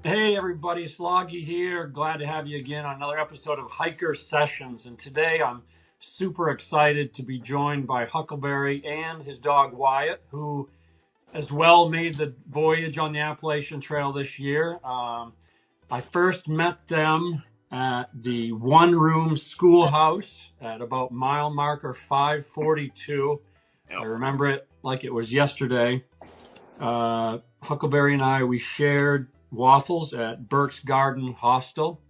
Hey everybody, Sloggy here. Glad to have you again on another episode of Hiker Sessions. And today I'm super excited to be joined by Huckleberry and his dog Wyatt, who as well made the voyage on the Appalachian Trail this year. I first met them at the one-room schoolhouse at about mile marker 542. Yep. I remember it like it was yesterday. Huckleberry and I, we shared waffles at Burke's Garden Hostel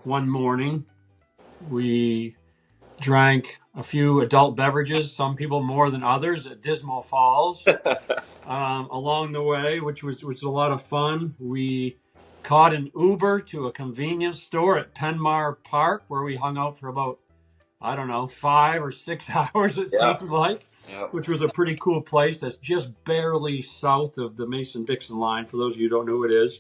one morning. We drank a few adult beverages, some people more than others, at Dismal Falls along the way, which was a lot of fun. We caught an Uber to a convenience store at Penmar Park, where we hung out for about, 5 or 6 hours, it seemed like. Yep. Which was a pretty cool place that's just barely south of the Mason-Dixon line, for those of you who don't know who it is.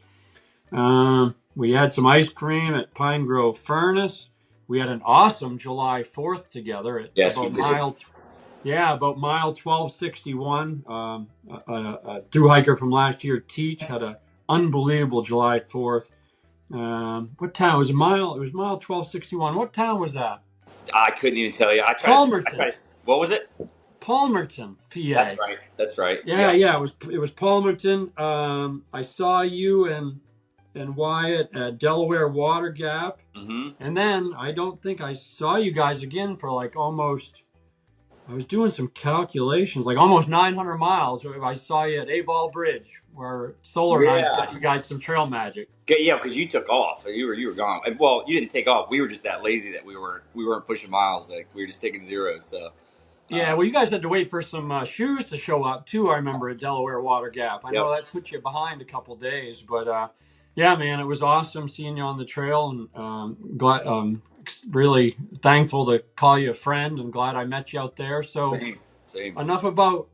We had some ice cream at Pine Grove Furnace. We had an awesome July 4th together at about mile 1261. A thru hiker from last year, Teach, had an unbelievable July 4th. What town? It was mile 1261. What town was that? I couldn't even tell you. Palmerton. What was it? Palmerton, PA. That's right. Yeah. It was Palmerton. I saw you and Wyatt at Delaware Water Gap, and then I don't think I saw you guys again for like almost. I was doing some calculations, like almost 900 miles. I saw you at A-Ball Bridge, where Solar Knife got you guys some trail magic. Yeah, because you took off. You were gone. Well, you didn't take off. We were just that lazy that we weren't pushing miles. Like we were just taking zeros. So. Yeah, well, you guys had to wait for some shoes to show up too. I remember at Delaware Water Gap. I know that put you behind a couple days, but yeah, man, it was awesome seeing you on the trail, and really thankful to call you a friend, and glad I met you out there. So, Same. Enough about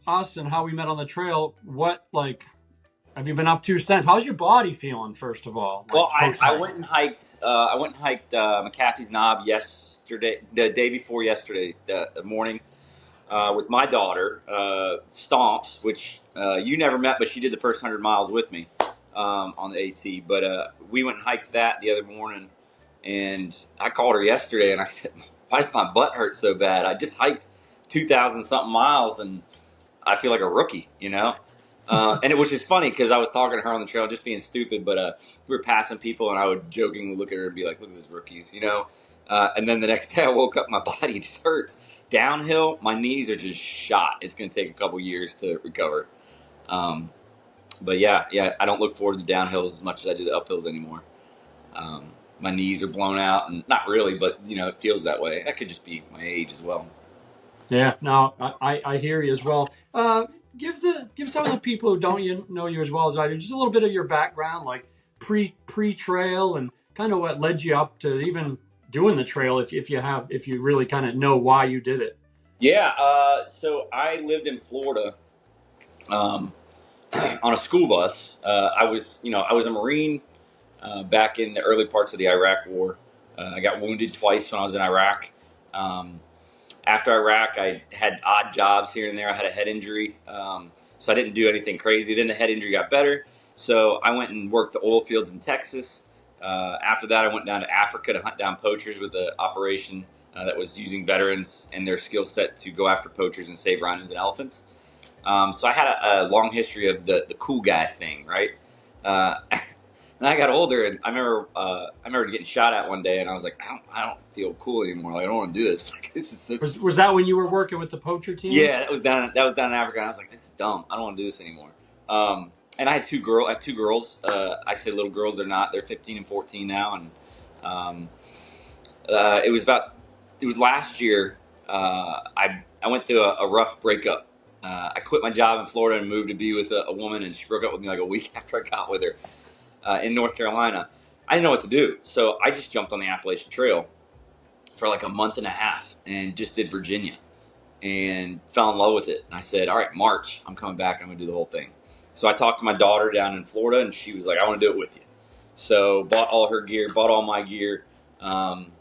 us and how we met on the trail. What have you been up to since? How's your body feeling, first of all? Well, I went and hiked. McAfee's Knob yesterday, the day before yesterday, the morning, with my daughter, Stomps, which you never met, but she did the first 100 miles with me on the AT. But we went and hiked that the other morning, and I called her yesterday, and I said, "Why does my butt hurt so bad? I just hiked 2,000 something miles, and I feel like a rookie, you know." And it was just funny because I was talking to her on the trail, just being stupid. But we were passing people, and I would jokingly look at her and be like, "Look at those rookies," you know. And then the next day, I woke up, my body just hurts. Downhill, my knees are just shot. It's going to take a couple years to recover. But yeah, I don't look forward to the downhills as much as I do the uphills anymore. My knees are blown out, and not really, but it feels that way. That could just be my age as well. Yeah, no, I hear you as well. Give some of the people who don't know you as well as I do just a little bit of your background, like pre-trail, and kind of what led you up to even doing the trail, if you really kind of know why you did it. Yeah, so I lived in Florida on a school bus. I was a Marine back in the early parts of the Iraq War. I got wounded twice when I was in Iraq. After Iraq, I had odd jobs here and there. I had a head injury, so I didn't do anything crazy. Then the head injury got better, so I went and worked the oil fields in Texas. After that, I went down to Africa to hunt down poachers with an operation that was using veterans and their skill set to go after poachers and save rhinos and elephants. So I had a long history of the cool guy thing, right? Then I got older, and I remember getting shot at one day, and I was like, I don't feel cool anymore. Like, I don't want to do this. Like, this is such... Was that when you were working with the poacher team? Yeah, that was down in Africa, and I was like, this is dumb. I don't want to do this anymore. And I had two girls. I say little girls. They're not. They're 15 and 14 now. And it was last year. I went through a rough breakup. I quit my job in Florida and moved to be with a woman, and she broke up with me like a week after I got with her. In North Carolina, I didn't know what to do, so I just jumped on the Appalachian Trail for like a month and a half and just did Virginia and fell in love with it. And I said, all right, March, I'm coming back. I'm going to do the whole thing. So I talked to my daughter down in Florida, and she was like, I want to do it with you. So bought all her gear, bought all my gear, and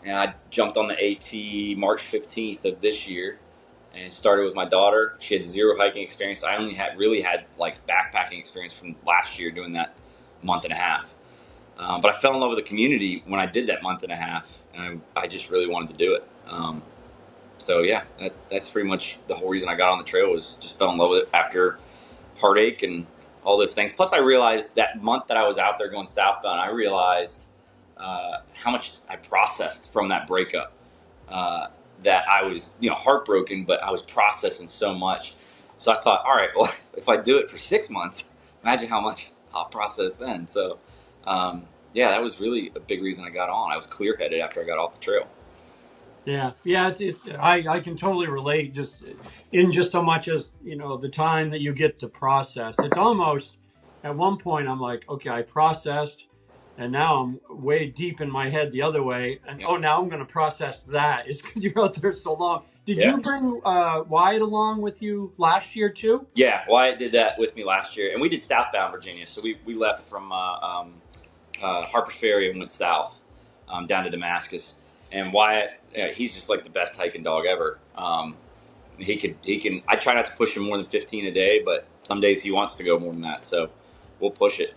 I jumped on the AT March 15th of this year and started with my daughter. She had zero hiking experience. I only really had like backpacking experience from last year doing that month and a half. But I fell in love with the community when I did that month and a half, and I just really wanted to do it. So yeah, that's pretty much the whole reason I got on the trail, was just fell in love with it after heartache and all those things. Plus I realized that month that I was out there going southbound, I realized how much I processed from that breakup, that I was, heartbroken, but I was processing so much. So I thought, all right, well, if I do it for 6 months, imagine how much I'll process then. So, yeah, that was really a big reason I got on. I was clear-headed after I got off the trail. Yeah, I can totally relate, just so much as, the time that you get to process. It's almost, at one point I'm like, okay, I processed, and now I'm way deep in my head the other way, and now I'm going to process that. It's because you're out there so long. Did you bring Wyatt along with you last year too? Yeah, Wyatt did that with me last year, and we did southbound Virginia. So we left from Harper's Ferry and went south, down to Damascus. And Wyatt, he's just like the best hiking dog ever. He can. I try not to push him more than 15 a day, but some days he wants to go more than that. So we'll push it.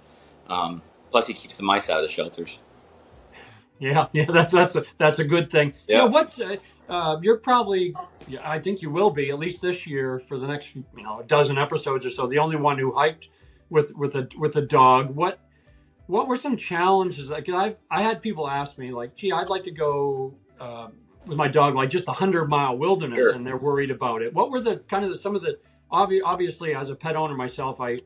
Plus, he keeps the mice out of the shelters. Yeah, that's a good thing. Yeah. What's you're probably, I think you will be, at least this year, for the next a dozen episodes or so, the only one who hiked with a dog. What were some challenges? Like, I had people ask me, like, gee, I'd like to go with my dog, like just 100-mile wilderness, Sure. and they're worried about it. What were some of the obviously, as a pet owner myself, I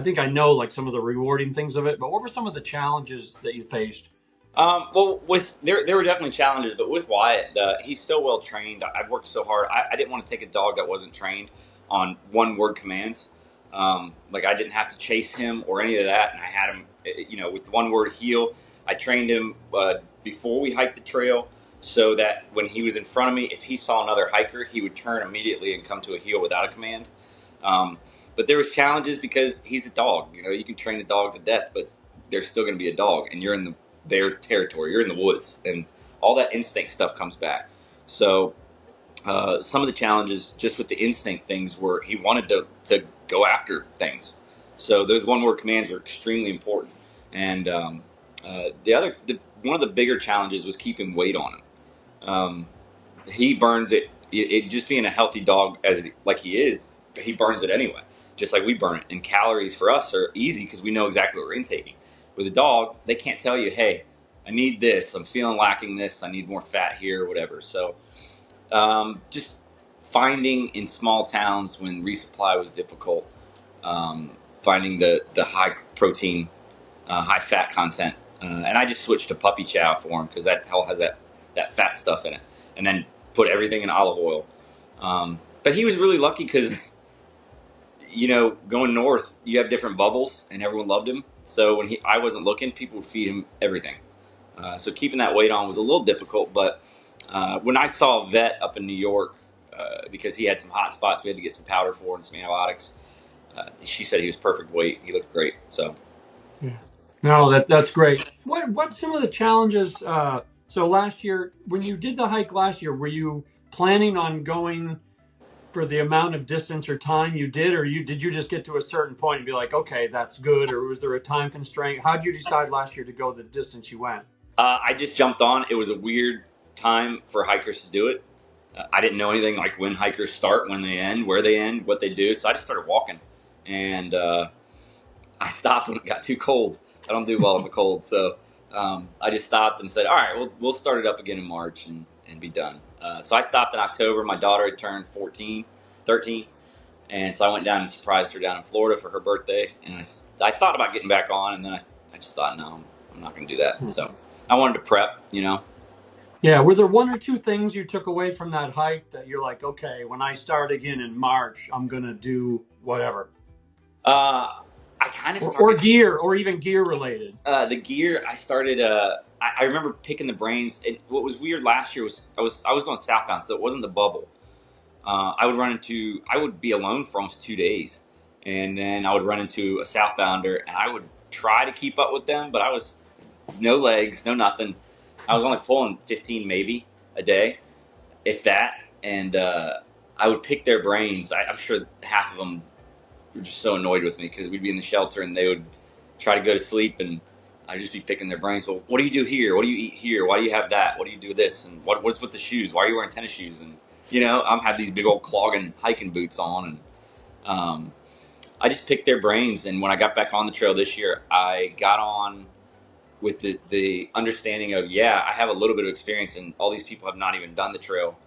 think I know like some of the rewarding things of it, but what were some of the challenges that you faced? Well, there were definitely challenges, but with Wyatt, he's so well trained. I've worked so hard. I didn't want to take a dog that wasn't trained on one-word commands. Like, I didn't have to chase him or any of that, and I had him, with one-word heel. I trained him before we hiked the trail, so that when he was in front of me, if he saw another hiker, he would turn immediately and come to a heel without a command. But there was challenges because he's a dog. You can train a dog to death, but they're still going to be a dog, and you're in their territory. You're in the woods, and all that instinct stuff comes back. So some of the challenges just with the instinct things were he wanted to go after things. So those one-word commands were extremely important. And one of the bigger challenges was keeping weight on him. He burns it. It just being a healthy dog like he is, he burns it anyway, just like we burn it. And calories for us are easy because we know exactly what we're intaking. With a dog, they can't tell you, hey, I need this, I'm feeling lacking this, I need more fat here, or whatever. So just finding in small towns when resupply was difficult, finding the high protein, high fat content. And I just switched to puppy chow for him because that hell has that fat stuff in it. And then put everything in olive oil. But he was really lucky because, going north, you have different bubbles, and everyone loved him. So when I wasn't looking, people would feed him everything. So keeping that weight on was a little difficult. But when I saw a vet up in New York, because he had some hot spots, we had to get some powder for and some antibiotics. She said he was perfect weight. He looked great. So, yeah. No, that's great. What some of the challenges? So last year, when you did the hike last year, were you planning on going for the amount of distance or time you did, or did you just get to a certain point and be like, okay, that's good, or was there a time constraint? How did you decide last year to go the distance you went? I just jumped on. It was a weird time for hikers to do it. I didn't know anything like when hikers start, when they end, where they end, what they do. So I just started walking, and I stopped when it got too cold. I don't do well in the cold, so I just stopped and said, all right, we'll start it up again in March and be done. So I stopped in October. My daughter had turned 13, and so I went down and surprised her down in Florida for her birthday. And I thought about getting back on, and then I just thought, no, I'm not going to do that. So I wanted to prep, Yeah, were there one or two things you took away from that hike that you're like, okay, when I start again in March, I'm going to do whatever? I kind of or gear, or even gear related. The gear I started. I remember picking the brains. What was weird last year was I was going southbound, so it wasn't the bubble. I would be alone for almost 2 days, and then I would run into a southbounder, and I would try to keep up with them, but I was no legs, no nothing. I was only pulling 15 maybe a day, if that, and I would pick their brains. I'm sure half of them were just so annoyed with me because we'd be in the shelter and they would try to go to sleep, and I'd just be picking their brains. Well, what do you do here? What do you eat here? Why do you have that? What do you do this? And what's with the shoes? Why are you wearing tennis shoes? And I'm have these big old clogging hiking boots on, and I just picked their brains. And when I got back on the trail this year, I got on with the understanding of, I have a little bit of experience, and all these people have not even done the trail,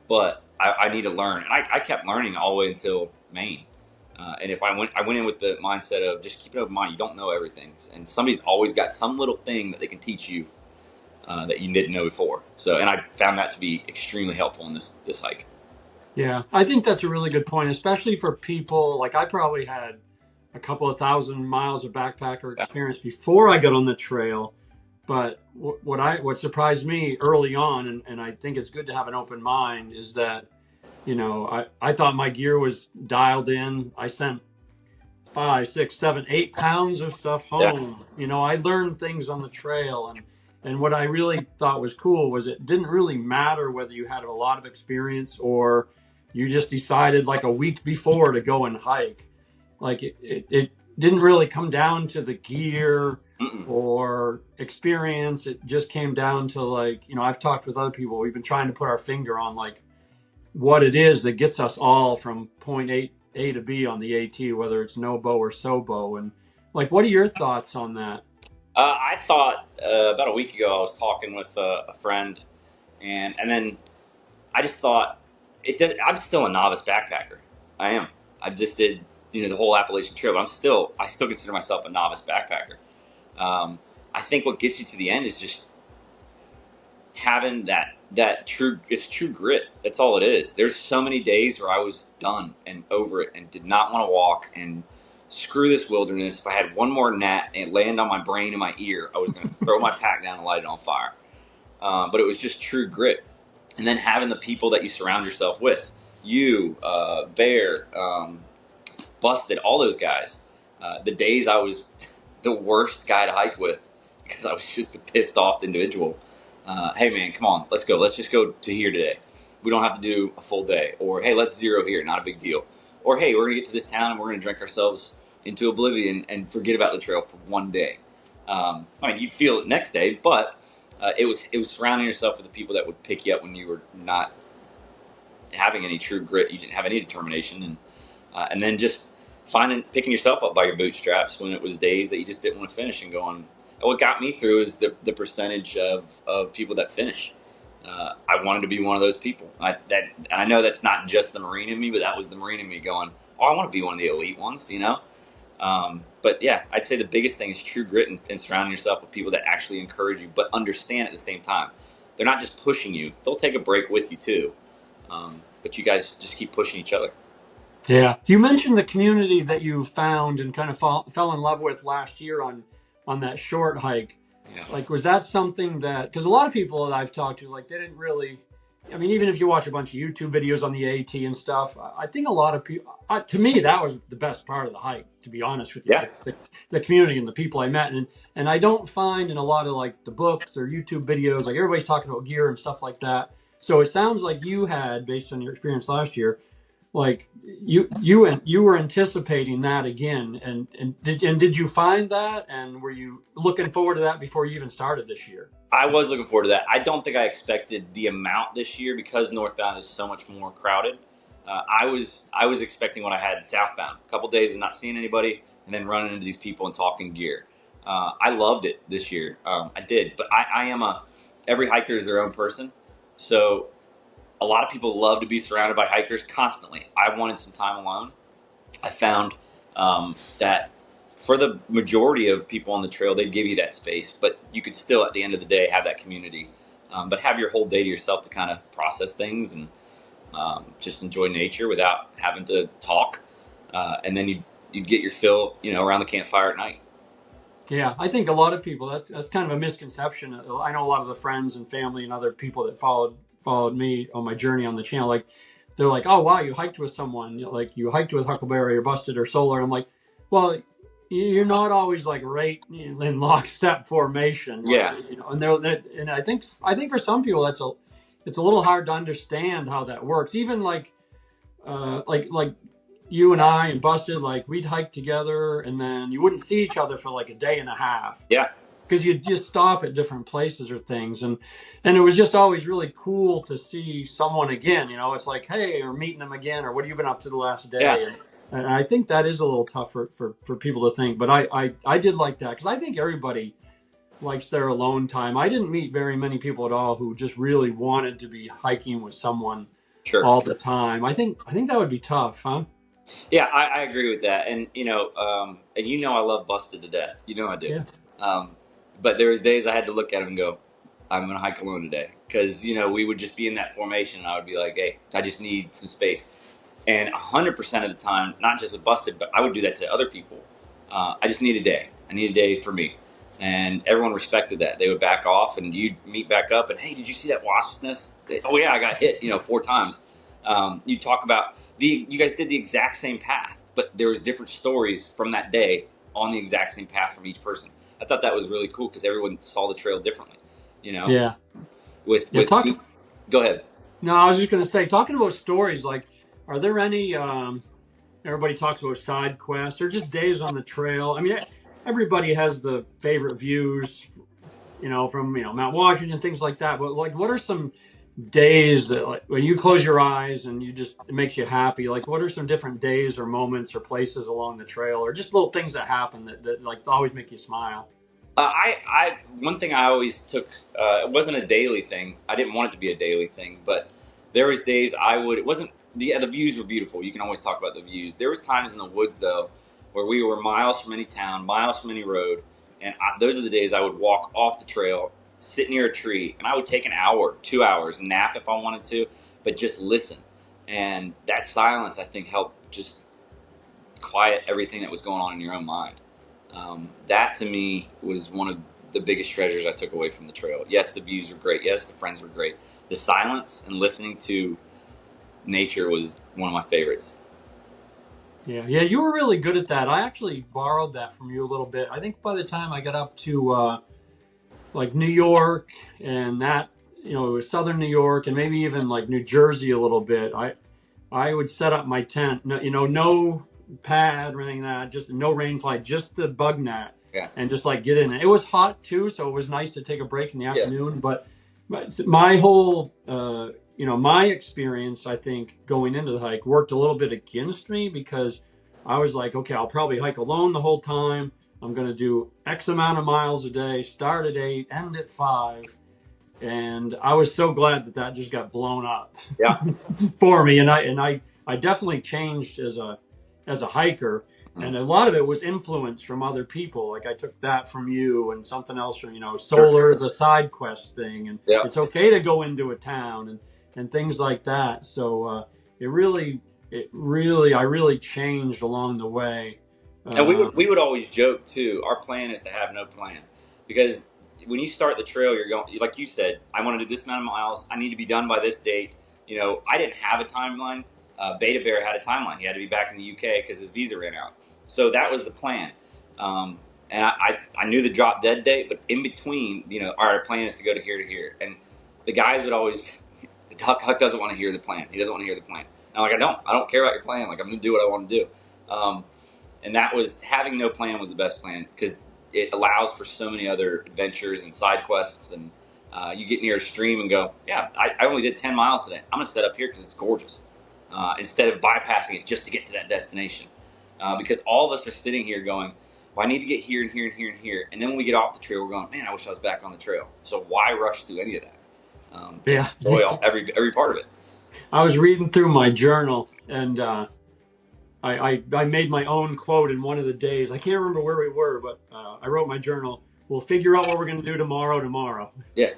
but I need to learn. And I kept learning all the way until Maine. And if I went in with the mindset of just keep an open mind. You don't know everything, and somebody's always got some little thing that they can teach you that you didn't know before. So, and I found that to be extremely helpful in this hike. Yeah, I think that's a really good point, especially for people like I probably had a couple of thousand miles of backpacker experience before I got on the trail. But what surprised me early on, and I think it's good to have an open mind, is that, I thought my gear was dialed in. I sent 5, 6, 7, 8 pounds of stuff home. I learned things on the trail, and what I really thought was cool was it didn't really matter whether you had a lot of experience or you just decided like a week before to go and hike. Like it didn't really come down to the gear or experience. It just came down to like, I've talked with other people. We've been trying to put our finger on like what it is that gets us all from point A to B on the AT, whether it's no bow or so bow. And like, what are your thoughts on that? I thought about a week ago I was talking with a friend, and then I just thought I'm still a novice backpacker. I am. I just did the whole Appalachian Trail, but I still consider myself a novice backpacker. I think what gets you to the end is just having that true grit. That's all it is. There's so many days where I was done and over it and did not want to walk and screw this wilderness. If I had one more gnat and it landed on my brain and my ear, I was going to throw my pack down and light it on fire. But it was just true grit. And then having the people that you surround yourself with, Bear, Busted, all those guys. The days I was the worst guy to hike with because I was just a pissed off individual. Hey man, come on, let's go. Let's just go to here today. We don't have to do a full day. Or hey, let's zero here, not a big deal. Or hey, we're gonna get to this town and we're gonna drink ourselves into oblivion and forget about the trail for one day. You'd feel it next day, but it was surrounding yourself with the people that would pick you up when you were not having any true grit. You didn't have any determination, and then just picking yourself up by your bootstraps when it was days that you just didn't want to finish and going. And what got me through is the percentage of people that finish. I wanted to be one of those people. I know that's not just the Marine in me, but that was the Marine in me going, I want to be one of the elite ones, But yeah, I'd say the biggest thing is true grit and surrounding yourself with people that actually encourage you, but understand at the same time. They're not just pushing you. They'll take a break with you too. But you guys just keep pushing each other. Yeah. You mentioned the community that you found and kind of fell in love with last year on that short hike. Yeah. Like, was that something that, because a lot of people that I've talked to, like, they didn't really, even if you watch a bunch of YouTube videos on the AT and stuff, I think a lot of people, to me, that was the best part of the hike, to be honest with you. Yeah. The community and the people I met. And I don't find in a lot of like the books or YouTube videos, like everybody's talking about gear and stuff like that. So it sounds like you had, based on your experience last year, like you were anticipating that again, and did you find that, and were you looking forward to that before you even started this year? I was looking forward to that. I don't think I expected the amount this year because northbound is so much more crowded. I was expecting what I had southbound, a couple days of not seeing anybody and then running into these people and talking gear. I loved it this year. I did, but I am every hiker is their own person, so a lot of people love to be surrounded by hikers constantly. I wanted some time alone. I found that for the majority of people on the trail, they'd give you that space, but you could still, at the end of the day, have that community. But have your whole day to yourself to kind of process things and just enjoy nature without having to talk. And then you'd get your fill, around the campfire at night. Yeah, I think a lot of people, that's kind of a misconception. I know a lot of the friends and family and other people that followed me on my journey on the channel, like they're like, oh wow, you hiked with someone, like you hiked with Huckleberry or Busted or Solar. And I'm like, well, you're not always like right in lockstep formation. Yeah. And I think for some people it's a little hard to understand how that works. Even like you and I and Busted, like we'd hike together, and then you wouldn't see each other for like a day and a half. Yeah. Because you'd just stop at different places or things, and it was just always really cool to see someone again. It's like, hey, or meeting them again, or what have you been up to the last Yeah. day? And I think that is a little tough for people to think, but I did like that, because I think everybody likes their alone time. I didn't meet very many people at all who just really wanted to be hiking with someone Sure. all the time. I think that would be tough, huh? Yeah, I agree with that. And I love Busted to death. I do. Yeah. But there was days I had to look at him and go, I'm going to hike alone today. Because, we would just be in that formation, and I would be like, hey, I just need some space. And 100% of the time, not just with Busted, but I would do that to other people. I just need a day. I need a day for me. And everyone respected that. They would back off, and you'd meet back up, and, hey, did you see that wasp's nest? Oh, yeah, I got hit, 4 times. You'd talk about, you guys did the exact same path, but there was different stories from that day on the exact same path from each person. I thought that was really cool because everyone saw the trail differently, Yeah. Go ahead. No, I was just going to say, talking about stories, like, are there any, everybody talks about side quests or just days on the trail. I mean, everybody has the favorite views, from, Mount Washington, things like that. But like, what are some days that, like, when you close your eyes and it makes you happy? Like, what are some different days or moments or places along the trail, or just little things that happen that like always make you smile? One thing I always took, it wasn't a daily thing. I didn't want it to be a daily thing, but there was days it wasn't, the views were beautiful. You can always talk about the views. There was times in the woods though, where we were miles from any town, miles from any road. And those are the days I would walk off the trail, sit near a tree, and I would take an hour, 2 hours, nap if I wanted to, but just listen. And that silence, I think, helped just quiet everything that was going on in your own mind. That to me was one of the biggest treasures I took away from the trail. Yes, the views were great. Yes, the friends were great. The silence and listening to nature was one of my favorites. Yeah, you were really good at that. I actually borrowed that from you a little bit. I think by the time I got up to like New York and that, it was southern New York and maybe even like New Jersey a little bit, I would set up my tent, no pad or anything like that, just no rain fly, just the bug net. Yeah. And just like get in it. It was hot too, so it was nice to take a break in the afternoon. Yeah. But my whole, my experience, I think, going into the hike worked a little bit against me, because I was like, okay, I'll probably hike alone the whole time. I'm going to do X amount of miles a day, start at 8, end at 5. And I was so glad that just got blown up. Yeah. For me. And I definitely changed as a hiker. And a lot of it was influence from other people. Like I took that from you and something else from, Solar, the side quest thing. And it's okay to go into a town and things like that. So I really changed along the way. And we would always joke too. Our plan is to have no plan, because when you start the trail, you're going, like you said, I want to do this amount of miles. I need to be done by this date. I didn't have a timeline. Beta Bear had a timeline. He had to be back in the UK because his visa ran out. So that was the plan. And I knew the drop dead date, but in between, our plan is to go to here. And the guys would always, Huck doesn't want to hear the plan. He doesn't want to hear the plan. And I'm like, I don't care about your plan. Like, I'm going to do what I want to do. And that was, having no plan was the best plan, because it allows for so many other adventures and side quests. And you get near a stream and go, yeah, I only did 10 miles today. I'm going to set up here because it's gorgeous. Instead of bypassing it just to get to that destination. Because all of us are sitting here going, well, I need to get here and here and here and here. And then when we get off the trail, we're going, man, I wish I was back on the trail. So why rush through any of that? Enjoy every part of it. I was reading through my journal, and I made my own quote in one of the days. I can't remember where we were, but I wrote my journal, we'll figure out what we're going to do tomorrow. Yeah.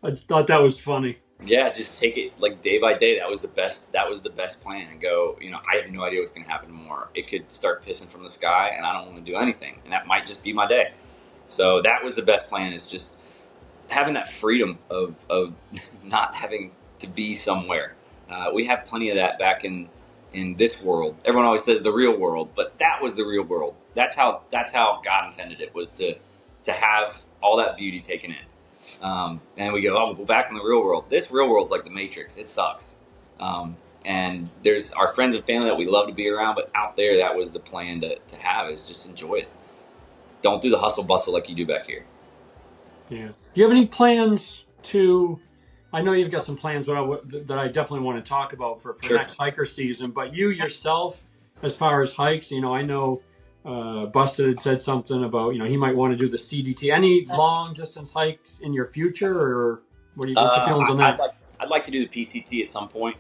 I thought that was funny. Yeah, just take it like day by day. That was the best plan. And go, I have no idea what's going to happen tomorrow. It could start pissing from the sky, and I don't want to do anything, and that might just be my day. So that was the best plan, is just having that freedom of not having to be somewhere. We have plenty of that back in this world. Everyone always says the real world, but that was the real world. That's how God intended it, was to have all that beauty taken in. And we go, we'll back in the real world. This real world's like the Matrix. It sucks. And there's our friends and family that we love to be around, but out there, that was the plan to have, is just enjoy it. Don't do the hustle bustle like you do back here. Yeah. Do you have any plans to? I know you've got some plans that I definitely want to talk about for Sure. next hiker season. But you yourself, as far as hikes, I know Busted had said something about he might want to do the CDT. Any long distance hikes in your future, or what's your feelings on that? I'd like to do the PCT at some point.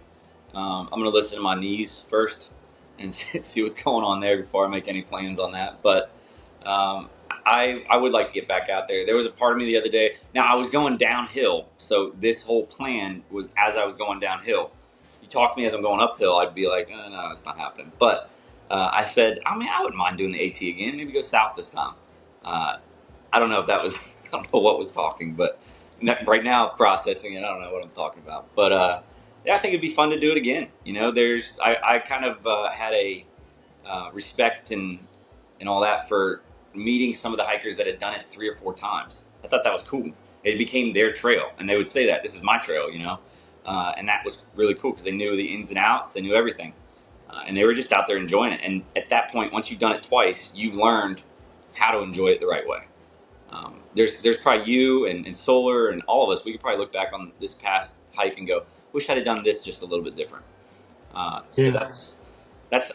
I'm going to listen to my knees first and see what's going on there before I make any plans on that. But I would like to get back out there. There was a part of me the other day. Now, I was going downhill, so this whole plan was as I was going downhill. You talk to me as I'm going uphill, I'd be like, no, it's not happening. But I said, I wouldn't mind doing the AT again. Maybe go south this time. I don't know if that was, I don't know what was talking, but right now processing it, I don't know what I'm talking about. But yeah, I think it'd be fun to do it again. I kind of had a respect and all that for meeting some of the hikers that had done it 3 or 4 times. I thought that was cool. It became their trail, and they would say that this is my trail, and that was really cool because they knew the ins and outs, they knew everything, and they were just out there enjoying it. And at that point, once you've done it twice, you've learned how to enjoy it the right way. There's probably you and Solar and all of us. We could probably look back on this past hike and go, "Wish I'd have done this just a little bit different." So that's.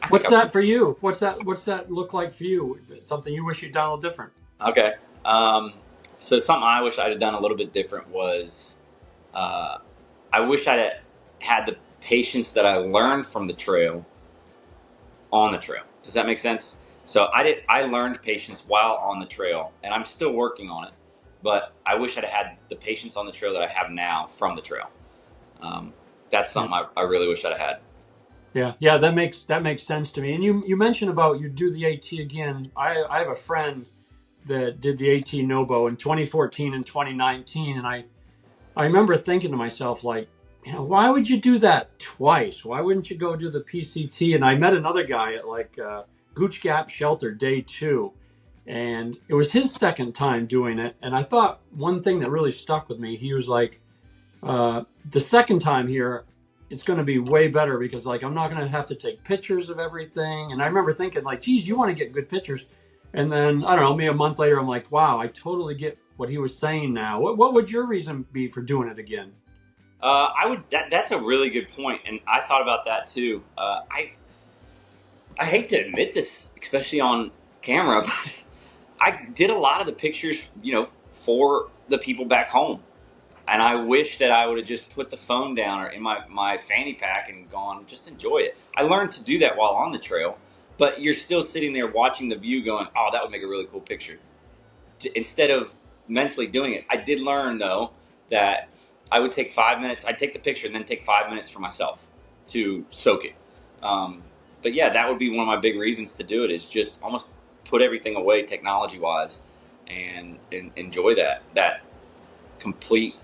What's that for you? What's that look like for you? Something you wish you'd done a little different? Okay. So something I wish I'd have done a little bit different was, I wish I'd had the patience that I learned from the trail on the trail. Does that make sense? So I learned patience while on the trail, and I'm still working on it. But I wish I'd had the patience on the trail that I have now from the trail. That's something I really wish I'd have had. Yeah, that makes sense to me. And you mentioned about you do the AT again. I have a friend that did the AT Nobo in 2014 and 2019, and I remember thinking to myself, like, why would you do that twice? Why wouldn't you go do the PCT? And I met another guy at Gooch Gap Shelter day 2, and it was his second time doing it. And I thought one thing that really stuck with me, he was like, the second time here, it's going to be way better because I'm not going to have to take pictures of everything. And I remember thinking geez, you want to get good pictures. And then, I don't know, maybe a month later, I'm like, wow, I totally get what he was saying now. What would your reason be for doing it again? That's a really good point, and I thought about that too. I hate to admit this, especially on camera, but I did a lot of the pictures, for the people back home. And I wish that I would have just put the phone down or in my fanny pack and gone, just enjoy it. I learned to do that while on the trail, but you're still sitting there watching the view going, oh, that would make a really cool picture. Instead of mentally doing it. I did learn, though, that I would take 5 minutes. I'd take the picture and then take 5 minutes for myself to soak it. But yeah, that would be one of my big reasons to do it, is just almost put everything away technology-wise and enjoy that complete.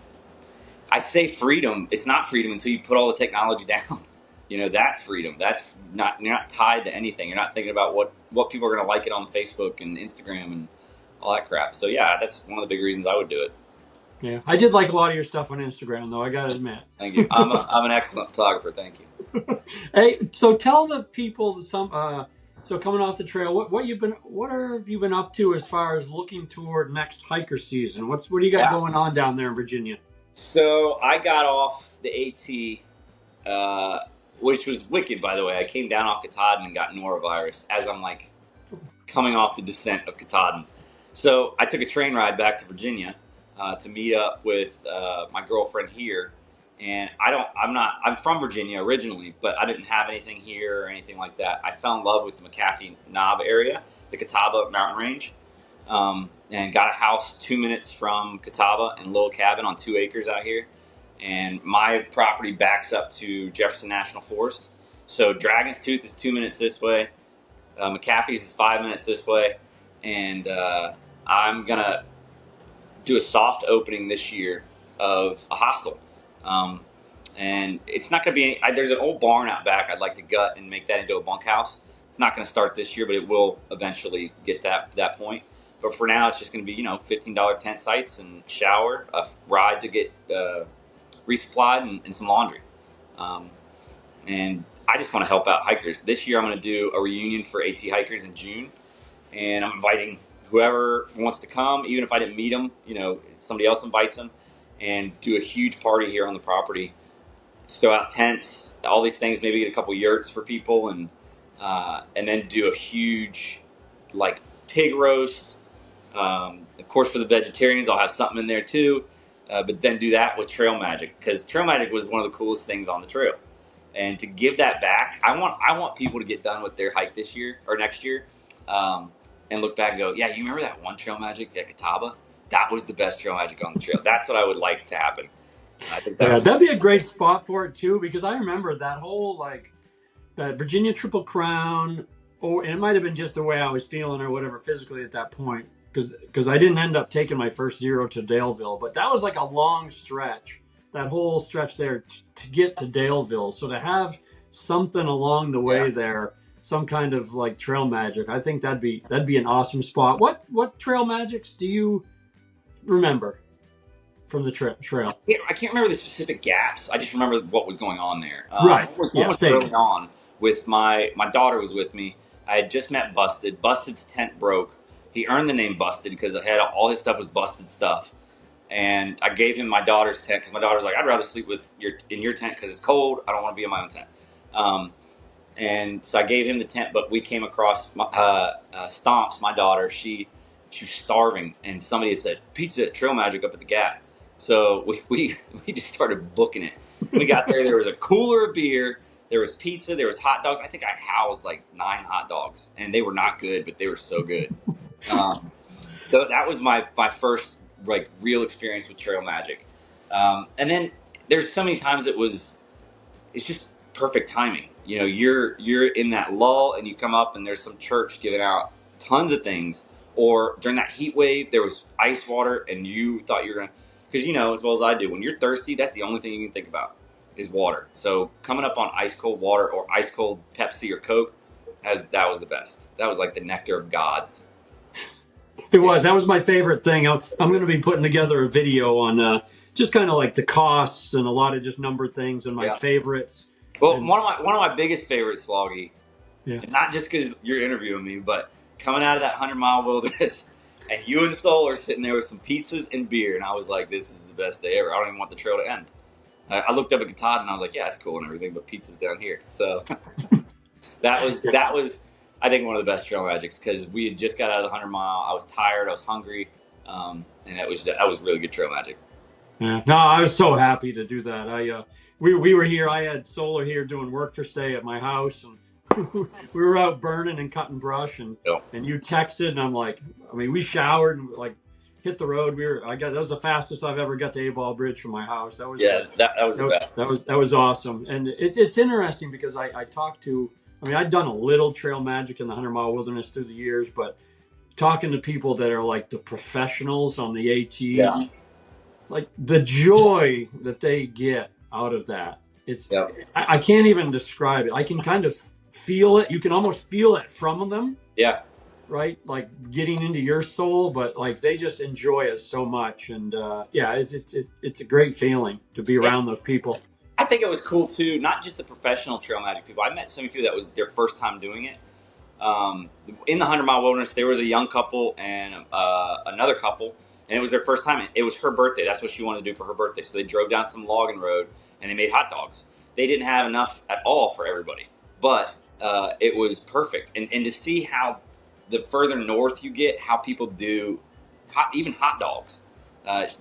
I say freedom. It's not freedom until you put all the technology down. That's freedom. That's not, you're not tied to anything. You're not thinking about what people are going to like it on Facebook and Instagram and all that crap. So yeah, that's one of the big reasons I would do it. Yeah, I did like a lot of your stuff on Instagram, though. I got to admit. Thank you. I'm an excellent photographer. Thank you. Hey, so tell the people so coming off the trail, what have you been up to as far as looking toward next hiker season? What do you got going on down there in Virginia? So I got off the AT, which was wicked, by the way. I came down off Katahdin and got norovirus as I'm coming off the descent of Katahdin. So I took a train ride back to Virginia to meet up with my girlfriend here. And I'm from Virginia originally, but I didn't have anything here or anything like that. I fell in love with the McAfee Knob area, the Catawba mountain range. And got a house 2 minutes from Catawba in a little cabin on 2 acres out here. And my property backs up to Jefferson National Forest. So Dragon's Tooth is 2 minutes this way. McAfee's is 5 minutes this way. And I'm going to do a soft opening this year of a hostel. And it's not going to be there's an old barn out back I'd like to gut and make that into a bunkhouse. It's not going to start this year, but it will eventually get that point. But for now, it's just going to be, $15 tent sites and shower, a ride to get resupplied, and some laundry. and I just want to help out hikers. This year I'm going to do a reunion for AT hikers in June, and I'm inviting whoever wants to come, even if I didn't meet them, somebody else invites them, and do a huge party here on the property. Throw out tents, all these things, maybe get a couple yurts for people, and then do a huge like pig roast. Of course, for the vegetarians, I'll have something in there too. But then do that with Trail Magic, because Trail Magic was one of the coolest things on the trail. And to give that back, I want people to get done with their hike this year or next year, and look back and go, yeah, you remember that one Trail Magic at Catawba? That was the best Trail Magic on the trail. That's what I would like to happen. I think that'd be a great spot for it too, because I remember that whole that Virginia Triple Crown, and it might have been just the way I was feeling or whatever physically at that point, because I didn't end up taking my first zero to Daleville, but that was like a long stretch, that whole stretch there to get to Daleville. So to have something along the way there, some kind of like Trail Magic, I think that'd be an awesome spot. What Trail Magics do you remember from the trail? I can't remember the specific gaps. I just remember what was going on there. Right. One was early on with my daughter was with me. I had just met Busted. Busted's tent broke. He earned the name Busted because I had all his stuff was Busted stuff. And I gave him my daughter's tent because my daughter's like, I'd rather sleep in your tent because it's cold. I don't want to be in my own tent. And so I gave him the tent, but we came across Stomps, my daughter. She was starving, and somebody had said, pizza at Trail Magic up at the Gap. So we just started booking it. We got there was a cooler of beer, there was pizza, there was hot dogs. I think I housed like 9 hot dogs, and they were not good, but they were so good. So that was my first like real experience with Trail Magic. And then there's so many times it's just perfect timing. You're in that lull, and you come up, and there's some church giving out tons of things. Or during that heat wave, there was ice water, and you thought you were gonna, because as well as I do, when you're thirsty, that's the only thing you can think about is water. So coming up on ice cold water or ice cold Pepsi or Coke, that was the best. That was like the nectar of gods. It was. That was my favorite thing. I'm going to be putting together a video on just kind of like the costs and a lot of just number things and my favorites. Well, one of my biggest favorites, Sloggy, not just because you're interviewing me, but coming out of that 100-mile wilderness, and you and Soul are sitting there with some pizzas and beer, and I was like, this is the best day ever. I don't even want the trail to end. I looked up at Katahdin, and I was like, yeah, it's cool and everything, but pizza's down here. So that was, I think, one of the best Trail Magics, because we had just got out of the 100-mile. I was tired. I was hungry. And that was really good Trail Magic. Yeah. No, I was so happy to do that. We were here. I had Solar here doing work for stay at my house, and we were out burning and cutting brush, and you texted, and I'm like, we showered and like hit the road. That was the fastest I've ever got to A-Ball Bridge from my house. That was that was the best. That was awesome. And it's interesting because I talked to, I'd done a little Trail Magic in the 100-mile wilderness through the years, but talking to people that are like the professionals on the AT, like the joy that they get out of that. I can't even describe it. I can kind of feel it. You can almost feel it from them. Yeah. Right? Like getting into your soul, but like they just enjoy it so much. And it's a great feeling to be around those people. I think it was cool too, not just the professional Trail Magic people. I met so many people that was their first time doing it. In the 100-mile wilderness, there was a young couple and another couple, and it was their first time. It was her birthday. That's what she wanted to do for her birthday. So they drove down some logging road, and they made hot dogs. They didn't have enough at all for everybody, but it was perfect. And to see how the further north you get, how people do even hot dogs.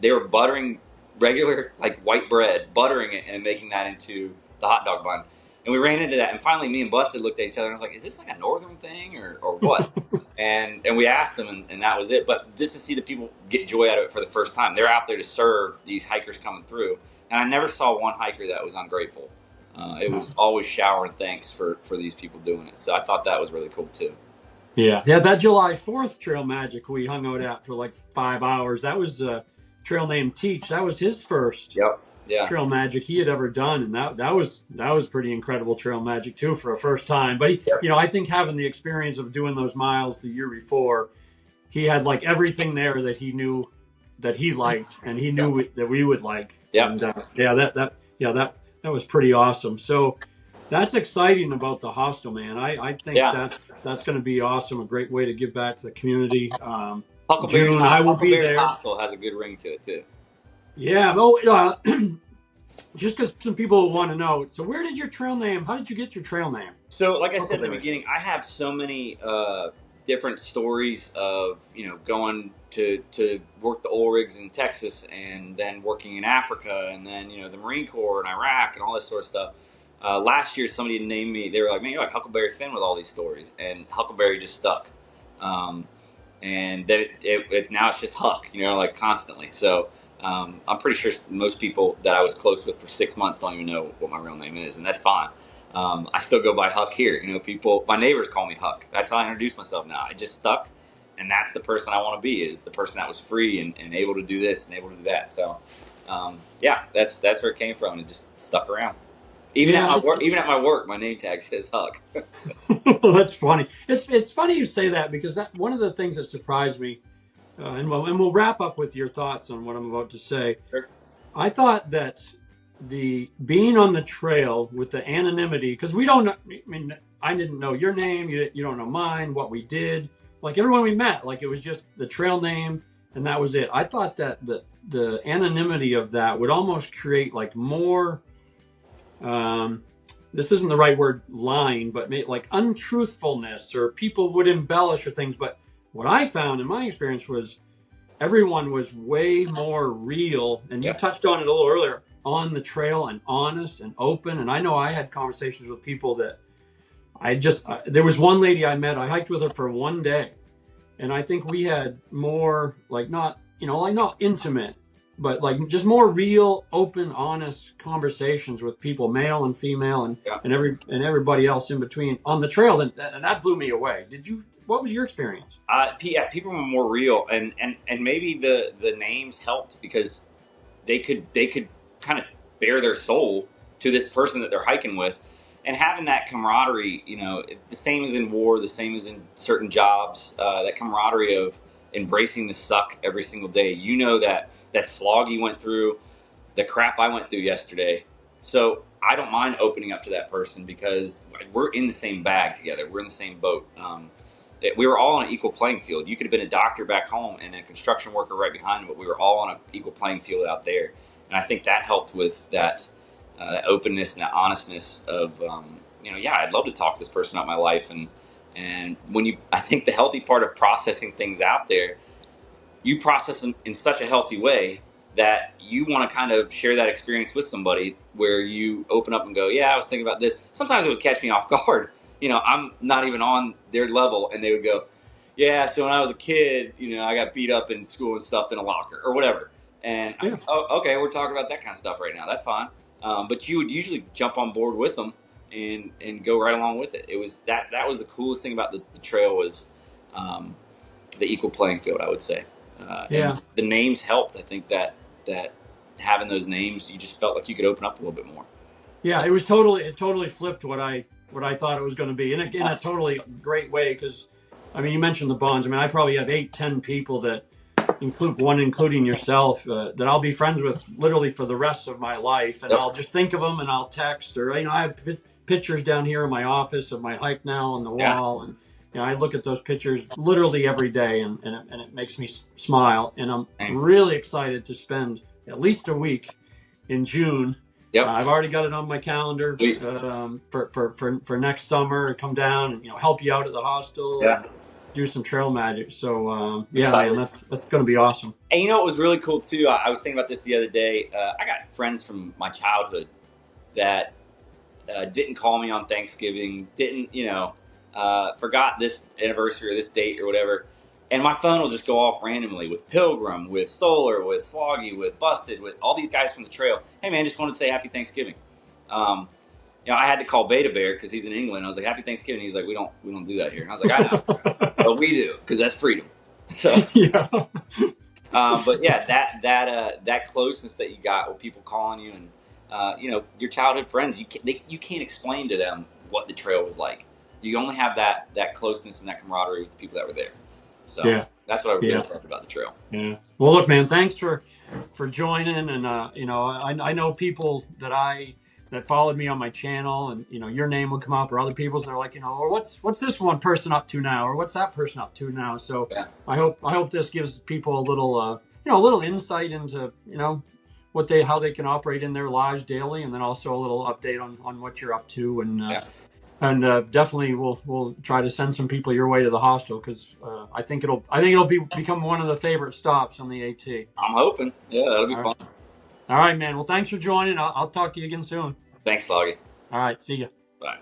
They were buttering regular like white bread, buttering it, and making that into the hot dog bun. And we ran into that, and finally me and Busted looked at each other, and I was like, is this like a northern thing or what? and we asked them, and that was it. But just to see the people get joy out of it for the first time. They're out there to serve these hikers coming through. And I never saw one hiker that was ungrateful. It was always showering thanks for these people doing it. So I thought that was really cool too. Yeah, that July 4th Trail Magic we hung out at for like 5 hours. That was a trail named Teach. That was his first Trail Magic he had ever done, and that was pretty incredible Trail Magic too for a first time. But he, I think having the experience of doing those miles the year before, he had like everything there that he knew that he liked, and he knew that we would like. Yeah, and that was pretty awesome. So That's exciting about the hostel, man. I think Yeah. that's going to be awesome. A great way to give back to the community. Huckleberry's June, I will be Huckleberry's there. hostel has a good ring to it too. Yeah. Oh, just because some people want to know. So, where did your trail name? How did you get your trail name? So, like I said in the Huckleberry. beginning, I have so many different stories of going to work the oil rigs in Texas, and then working in Africa, and then the Marine Corps and Iraq and all this sort of stuff. Last year, somebody named me. They were like, "Man, you're like Huckleberry Finn with all these stories," and Huckleberry just stuck. Um, and then now it's just Huck, like constantly. So I'm pretty sure most people that I was close with for 6 months don't even know what my real name is, and that's fine. I still go by Huck here. My neighbors call me Huck. That's how I introduce myself now. I just stuck, and that's the person I want to be, is the person that was free and able to do this and able to do that. So, yeah, that's where it came from. It just stuck around. Even at Yeah, my work, my name tag says Huck. that's funny. It's funny you say that because one of the things that surprised me, and we'll wrap up with your thoughts on what I'm about to say. Sure. I thought that the being on the trail with the anonymity, because we don't know, I mean, I didn't know your name, you don't know mine, what we did, like everyone we met, like it was just the trail name and that was it. I thought that the anonymity of that would almost create like more, this isn't the right word, lying, but like untruthfulness, or people would embellish or things. But what I found in my experience was everyone was way more real, and you Yeah. touched on it a little earlier, on the trail, and honest and open. And I know I had conversations with people that there was one lady I met, I hiked with her for one day, and I think we had more, like, not not intimate, but like just more real, open, honest conversations with people, male and female, and Yeah. everybody else in between on the trail, and that blew me away. What was your experience? Yeah, people were more real, and maybe the names helped because they could kind of bare their soul to this person that they're hiking with, and having that camaraderie. The same as in war, the same as in certain jobs. That camaraderie of embracing the suck every single day. That slog you went through, the crap I went through yesterday. So I don't mind opening up to that person because we're in the same bag together. We're in the same boat. We were all on an equal playing field. You could have been a doctor back home and a construction worker right behind him, but we were all on an equal playing field out there. And I think that helped with that openness and that honestness of, yeah, I'd love to talk to this person about my life. And I think the healthy part of processing things out there, you process them in such a healthy way that you want to kind of share that experience with somebody, where you open up and go, yeah, I was thinking about this. Sometimes it would catch me off guard. I'm not even on their level, and they would go, yeah, so when I was a kid, I got beat up in school and stuffed in a locker or whatever. And Yeah. oh, okay, we're talking about that kind of stuff right now. That's fine. But you would usually jump on board with them and go right along with it. It was that was the coolest thing about the trail was the equal playing field, I would say. Yeah. And the names helped. I think that having those names, you just felt like you could open up a little bit more. Yeah, it totally flipped what I thought it was going to be in a totally great way. Because, I mean, you mentioned the bonds. I mean, I probably have 8-10 people that including yourself, that I'll be friends with literally for the rest of my life, and Yep. I'll just think of them and I'll text, or I have pictures down here in my office of my hike now on the wall, and I look at those pictures literally every day, and it makes me smile, and I'm really excited to spend at least a week in June. Yep. I've already got it on my calendar for next summer. Come down and help you out at the hostel. Yeah. Do some trail magic. So man, that's going to be awesome. And what was really cool too? I was thinking about this the other day. I got friends from my childhood that didn't call me on Thanksgiving. Didn't forgot this anniversary or this date or whatever. And my phone will just go off randomly with Pilgrim, with Solar, with Sloggy, with Busted, with all these guys from the trail. Hey man, just wanted to say Happy Thanksgiving. I had to call Beta Bear because he's in England. I was like, Happy Thanksgiving. He was like, we don't do that here. And I was like, I know, but we do because that's freedom. So, yeah. But yeah, that closeness that you got with people calling you, and your childhood friends, you can't explain to them what the trail was like. You only have that closeness and that camaraderie with the people that were there. So that's what I really loved about the trail. Yeah. Well, look, man, thanks for joining, and I know people that I that followed me on my channel, and your name would come up, or other people's. They're like, or what's this one person up to now, or what's that person up to now. So Yeah. I hope this gives people a little a little insight into how they can operate in their lives daily, and then also a little update on what you're up to, and definitely we'll try to send some people your way to the hostel, because I think it'll become one of the favorite stops on the AT. I'm hoping. Yeah, that'll be fun. All right, man. Well, thanks for joining. I'll talk to you again soon. Thanks, Loggy. All right. See you. Bye.